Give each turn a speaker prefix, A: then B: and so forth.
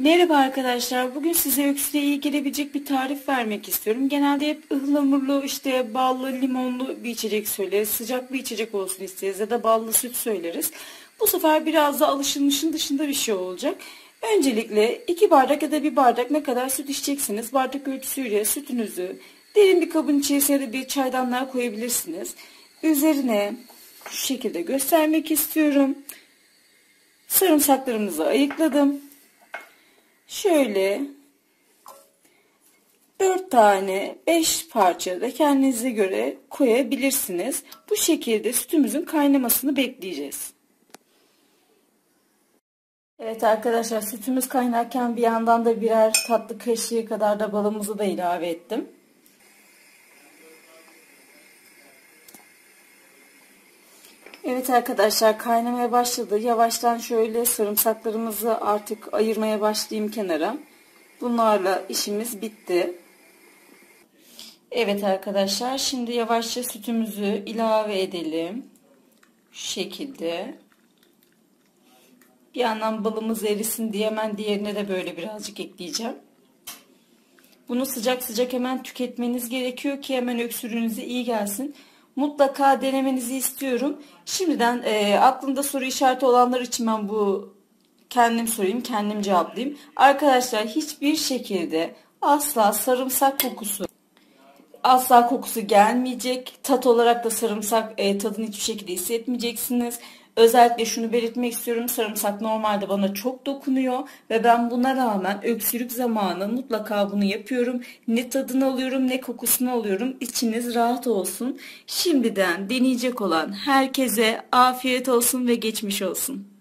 A: Merhaba arkadaşlar. Bugün size öksürüğe iyi gelebilecek bir tarif vermek istiyorum. Genelde hep ıhlamurlu, işte ballı, limonlu bir içecek söyleriz. Sıcak bir içecek olsun isteriz ya da ballı süt söyleriz. Bu sefer biraz da alışılmışın dışında bir şey olacak. Öncelikle 2 bardak ya da 1 bardak ne kadar süt içeceksiniz. Bardak ölçüsüyle sütünüzü derin bir kabın içerisine ya da bir çaydanlığa koyabilirsiniz. Üzerine şu şekilde göstermek istiyorum. Sarımsaklarımızı ayıkladım. Şöyle 4 tane 5 parça da kendinize göre koyabilirsiniz. Bu şekilde sütümüzün kaynamasını bekleyeceğiz. Evet arkadaşlar, sütümüz kaynarken bir yandan da birer tatlı kaşığı kadar da balımızı da ilave ettim. Evet arkadaşlar, kaynamaya başladı. Yavaştan şöyle sarımsaklarımızı artık ayırmaya başlayayım kenara. Bunlarla işimiz bitti. Evet arkadaşlar, şimdi yavaşça sütümüzü ilave edelim. Şu şekilde. Bir yandan balımız erisin diye hemen diğerine de böyle birazcık ekleyeceğim. Bunu sıcak sıcak hemen tüketmeniz gerekiyor ki hemen öksürüğünüze iyi gelsin. Mutlaka denemenizi istiyorum. Şimdiden aklında soru işareti olanlar için ben bu kendim sorayım, kendim cevaplayayım. Arkadaşlar, hiçbir şekilde asla sarımsak kokusu gelmeyecek. Tat olarak da sarımsak tadını hiçbir şekilde hissetmeyeceksiniz. Özellikle şunu belirtmek istiyorum. Sarımsak normalde bana çok dokunuyor ve ben buna rağmen öksürük zamanı mutlaka bunu yapıyorum. Ne tadını alıyorum ne kokusunu alıyorum. İçiniz rahat olsun. Şimdiden deneyecek olan herkese afiyet olsun ve geçmiş olsun.